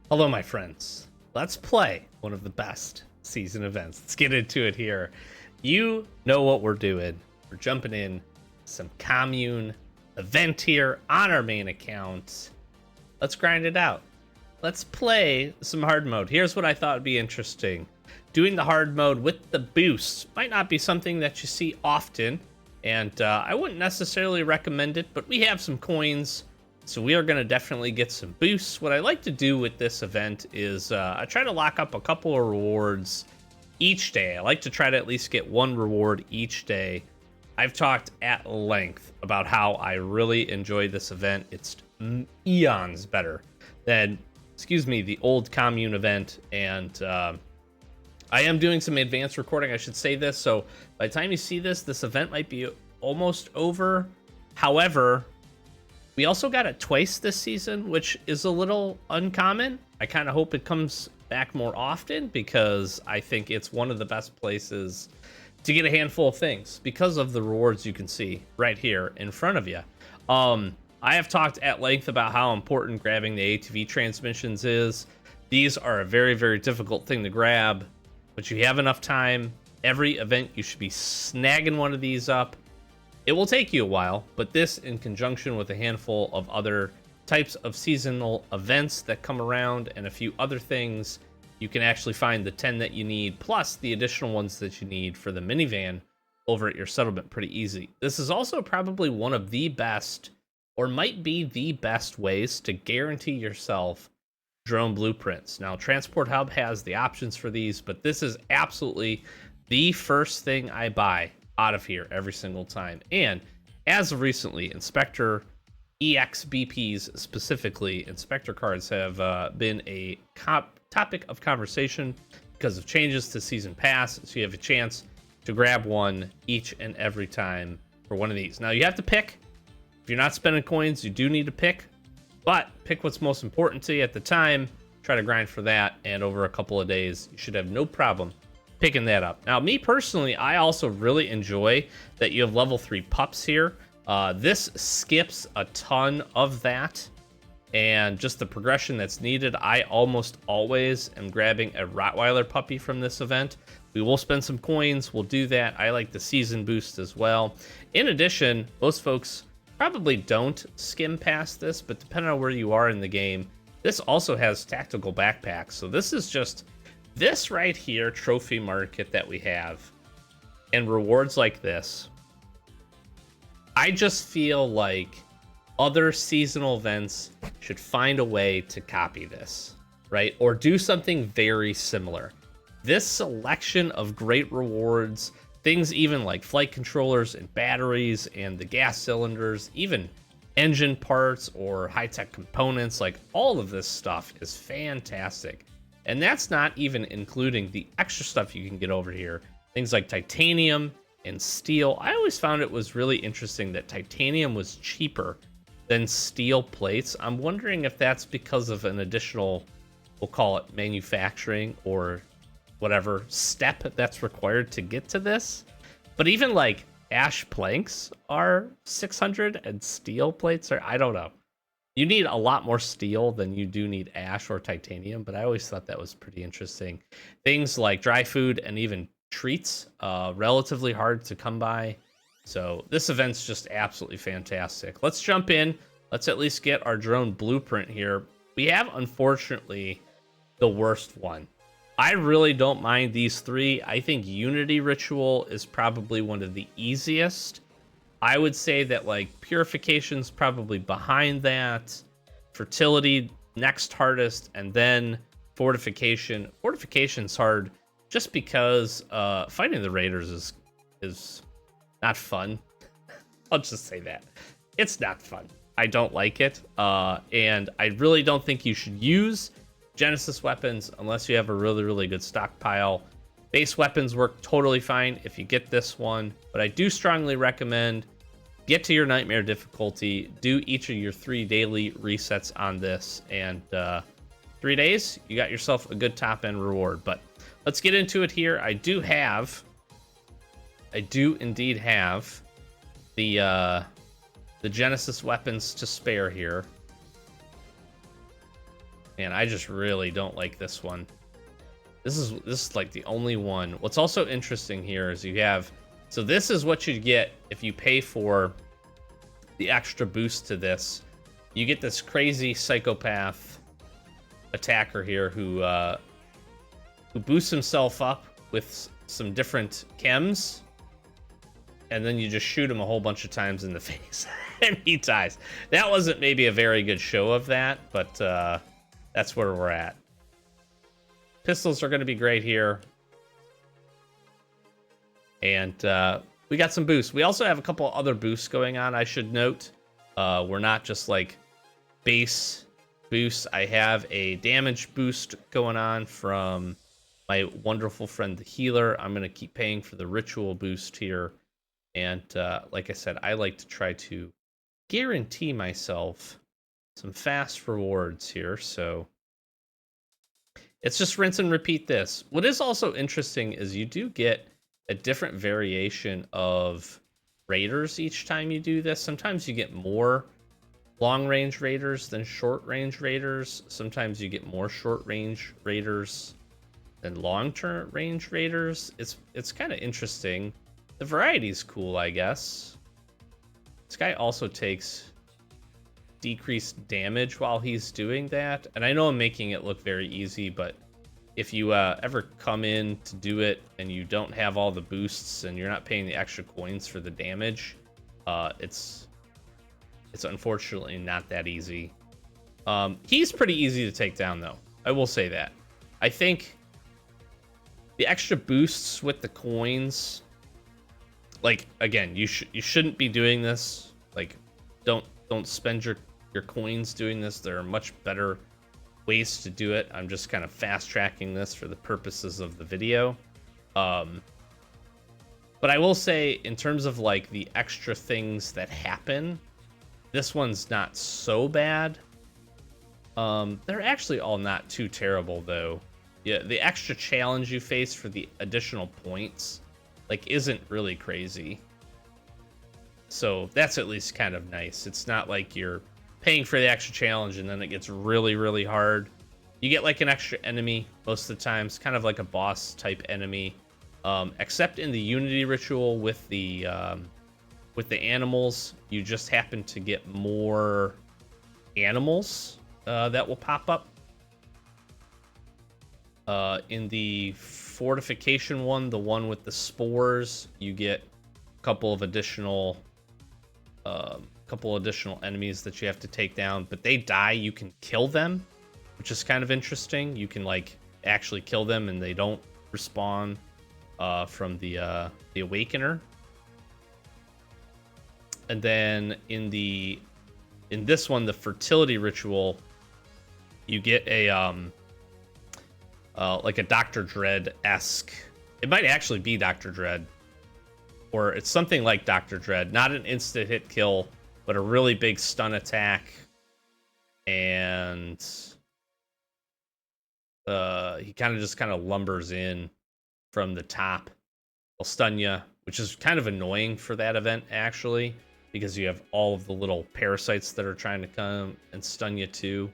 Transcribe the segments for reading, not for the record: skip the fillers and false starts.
Hello, my friends. Let's play one of the best season events. Let's get into it here. You know what we're doing. We're jumping in some commune event here on our main account. Let's grind it out. Let's play some hard mode. Here's what I thought would be interesting. Doing the hard mode with the boost might not be something that you see often, and I wouldn't necessarily recommend it, but we have some coins. So we are going to definitely get some boosts. What I like to do with this event is I try to lock up a couple of rewards each day. I like to try to at least get one reward each day. I've talked at length about how I really enjoy this event. It's eons better than, the old commune event. And I am doing some advanced recording. I should say this. So by the time you see this, this event might be almost over. However, we also got it twice this season, which is a little uncommon. I kind of hope it comes back more often because I think it's one of the best places to get a handful of things because of the rewards you can see right here in front of you. I have talked at length about how important grabbing the ATV transmissions is. These are a very, very difficult thing to grab, but you have enough time. Every event, you should be snagging one of these up. It will take you a while, but this, in conjunction with a handful of other types of seasonal events that come around and a few other things, you can actually find the 10 that you need, plus the additional ones that you need for the minivan over at your settlement pretty easy. This is also probably one of the best, or might be the best ways to guarantee yourself drone blueprints. Now, Transport Hub has the options for these, but this is absolutely the first thing I buy out of here every single time. And as of recently, Inspector EXBPs specifically, Inspector cards have been a topic of conversation because of changes to Season Pass, so you have a chance to grab one each and every time for one of these. Now, you have to pick. If you're not spending coins, you do need to pick, but pick what's most important to you at the time, try to grind for that, and over a couple of days, you should have no problem picking that up. Now, me personally, I also really enjoy that you have level 3 pups here. This skips a ton of that, and just the progression that's needed. I almost always am grabbing a Rottweiler puppy from this event. We will spend some coins, we'll do that. I like the season boost as well. In addition, most folks probably don't skim past this, but depending on where you are in the game, this also has tactical backpacks. So this is just this right here, trophy market that we have, and rewards like this. I just feel like other seasonal events should find a way to copy this, right? Or do something very similar. This selection of great rewards, things even like flight controllers and batteries and the gas cylinders, even engine parts or high-tech components, like all of this stuff is fantastic. And that's not even including the extra stuff you can get over here. Things like titanium and steel. I always found it was really interesting that titanium was cheaper than steel plates. I'm wondering if that's because of an additional, we'll call it manufacturing or whatever step that's required to get to this. But even like ash planks are 600 and steel plates are, I don't know. You need a lot more steel than you do need ash or titanium, but I always thought that was pretty interesting. Things like dry food and even treats, relatively hard to come by. So this event's just absolutely fantastic. Let's jump in. Let's at least get our drone blueprint here. We have, unfortunately, the worst one. I really don't mind these three. I think Unity Ritual is probably one of the easiest. I would say that like Purification's probably behind that, Fertility next hardest, and then Fortification. Fortification's hard just because fighting the Raiders is not fun. I'll just say that. It's not fun. I don't like it, and I really don't think you should use Genesis weapons unless you have a really, really good stockpile. Base weapons work totally fine if you get this one, but I do strongly recommend get to your nightmare difficulty, do each of your 3 daily resets on this, and 3 days, you got yourself a good top-end reward. But let's get into it here. I do indeed have the Genesis weapons to spare here. Man, I just really don't like this one. This is like the only one. What's also interesting here is you have, so this is what you get if you pay for the extra boost to this. You get this crazy psychopath attacker here who boosts himself up with some different chems, and then you just shoot him a whole bunch of times in the face and he dies. That wasn't maybe a very good show of that, but that's where we're at. Pistols are going to be great here. And we got some boosts. We also have a couple other boosts going on, I should note. We're not just like base boosts. I have a damage boost going on from my wonderful friend the healer. I'm going to keep paying for the ritual boost here. And like I said, I like to try to guarantee myself some fast rewards here. So it's just rinse and repeat this. What is also interesting is you do get a different variation of raiders each time you do this. Sometimes you get more long-range raiders than short-range raiders. Sometimes you get more short-range raiders than long-term range raiders. It's kind of interesting. The variety's cool, I guess. This guy also takes decreased damage while he's doing that. And I know I'm making it look very easy, but if you ever come in to do it and you don't have all the boosts and you're not paying the extra coins for the damage, it's unfortunately not that easy. He's pretty easy to take down, though. I will say that. I think the extra boosts with the coins, like, again, you shouldn't be doing this. Like, don't spend your coins doing this. There are much better ways to do it. I'm just kind of fast tracking this for the purposes of the video. But I will say, in terms of like the extra things that happen, this one's not so bad. They're actually all not too terrible, though. Yeah, the extra challenge you face for the additional points, like, isn't really crazy. So that's at least kind of nice. It's not like you're paying for the extra challenge and then it gets really, really hard. You get like an extra enemy most of the time. It's kind of like a boss type enemy. Except in the Unity ritual with the animals, you just happen to get more animals that will pop up. In the fortification one, the one with the spores, you get a couple additional enemies that you have to take down, but they die. You can kill them, which is kind of interesting. You can like actually kill them and they don't respawn from the Awakener. And then in this one, the fertility ritual, you get a like a Dr. Dread-esque. It might actually be Dr. Dread, or it's something like Dr. Dread. Not an instant hit kill, but a really big stun attack. And he kind of lumbers in from the top. He'll stun you, which is kind of annoying for that event, actually, because you have all of the little parasites that are trying to come and stun you too.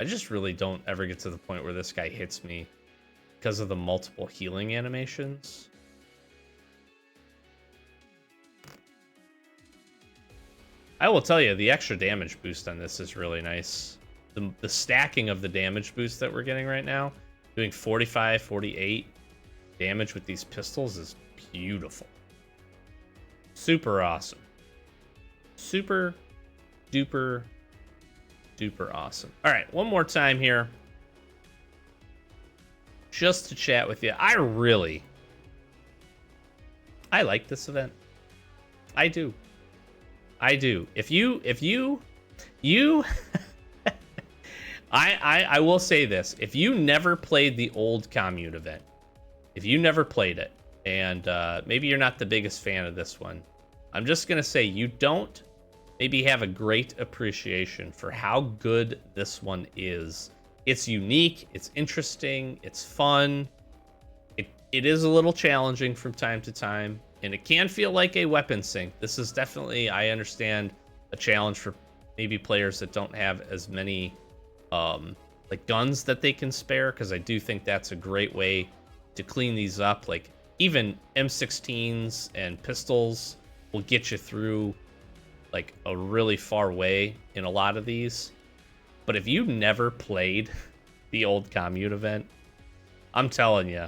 I just really don't ever get to the point where this guy hits me because of the multiple healing animations. I will tell you, the extra damage boost on this is really nice. The stacking of the damage boost that we're getting right now, doing 45, 48 damage with these pistols is beautiful. Super awesome. Super duper duper awesome. All right, one more time here, just to chat with you. I like this event. I do. If you I will say this. If you never played the old Commune event, if you never played it, and maybe you're not the biggest fan of this one, I'm just gonna say you don't maybe have a great appreciation for how good this one is. It's unique, it's interesting, it's fun. It is a little challenging from time to time, and it can feel like a weapon sink. This is definitely, I understand, a challenge for maybe players that don't have as many like guns that they can spare, because I do think that's a great way to clean these up. Like even M16s and pistols will get you through like a really far way in a lot of these. But if you never played the old Commune event, I'm telling you,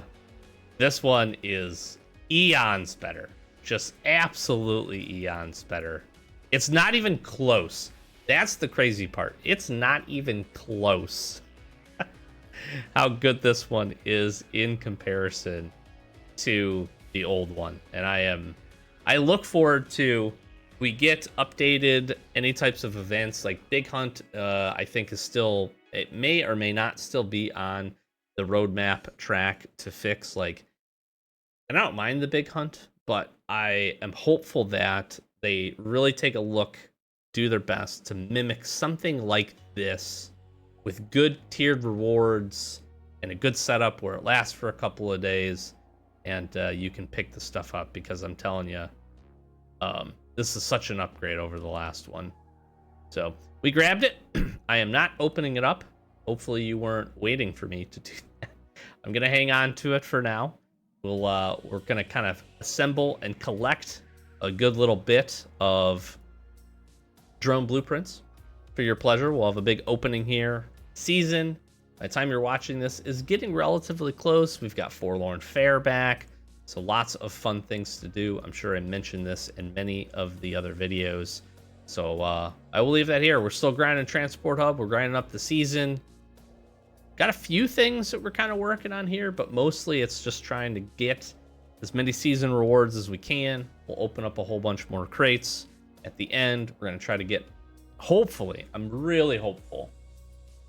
this one is eons better. Just absolutely eons better. It's not even close. That's the crazy part. It's not even close how good this one is in comparison to the old one. And I look forward to, we get updated any types of events. Like Big Hunt, I think is still, it may or may not still be on the roadmap track to fix. Like, and I don't mind the Big Hunt, but I am hopeful that they really take a look, do their best to mimic something like this with good tiered rewards and a good setup where it lasts for a couple of days and you can pick the stuff up, because I'm telling you, this is such an upgrade over the last one. So we grabbed it. I am not opening it up. Hopefully you weren't waiting for me to do that. I'm going to hang on to it for now. We're going to kind of assemble and collect a good little bit of drone blueprints for your pleasure. We'll have a big opening here. Season, by the time you're watching this, is getting relatively close. We've got Forlorn Fair back, so lots of fun things to do. I'm sure I mentioned this in many of the other videos. So I will leave that here. We're still grinding Transport Hub. We're grinding up the season. Got a few things that we're kind of working on here, but mostly it's just trying to get as many season rewards as we can. We'll open up a whole bunch more crates. At the end, we're going to try to get, hopefully, I'm really hopeful,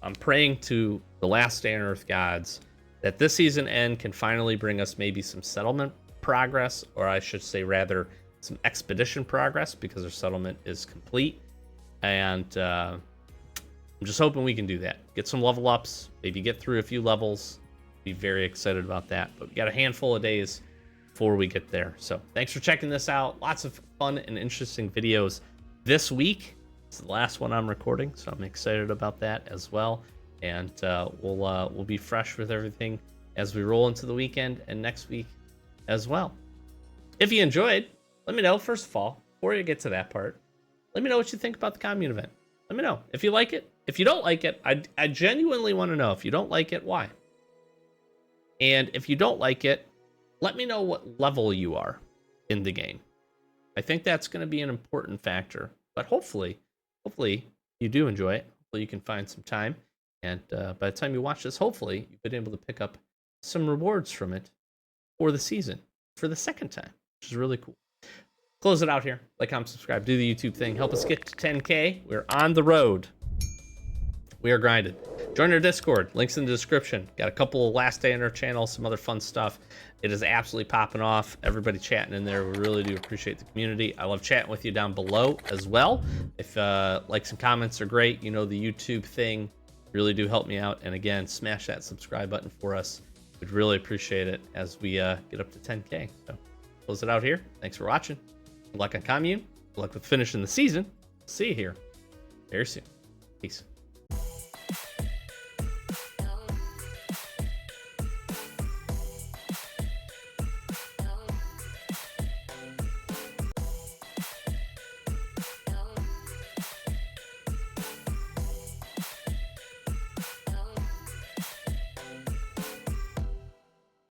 I'm praying to the last day on Earth gods that this season end can finally bring us maybe some settlement progress, or I should say rather some expedition progress, because our settlement is complete. And I'm just hoping we can do that. Get some level ups, maybe get through a few levels. Be very excited about that. But we got a handful of days before we get there. So thanks for checking this out. Lots of fun and interesting videos this week. It's the last one I'm recording, so I'm excited about that as well. And we'll be fresh with everything as we roll into the weekend and next week as well. If you enjoyed, let me know, first of all, before you get to that part. Let me know what you think about the Commune event. Let me know if you like it. If you don't like it, I genuinely want to know. If you don't like it, why? And if you don't like it, let me know what level you are in the game. I think that's going to be an important factor. But hopefully you do enjoy it. Hopefully you can find some time. And by the time you watch this, hopefully you've been able to pick up some rewards from it for the season for the second time, which is really cool. Close it out here. Like, comment, subscribe, do the YouTube thing. Help us get to 10K. We're on the road. We are grinded. Join our Discord. Links in the description. Got a couple of last day on our channel, some other fun stuff. It is absolutely popping off. Everybody chatting in there. We really do appreciate the community. I love chatting with you down below as well. If likes and comments are great, you know, the YouTube thing really do help me out. And again, smash that subscribe button for us. We'd really appreciate it as we get up to 10K. So close it out here. Thanks for watching. Good luck on Commune. Good luck with finishing the season. See you here very soon. Peace.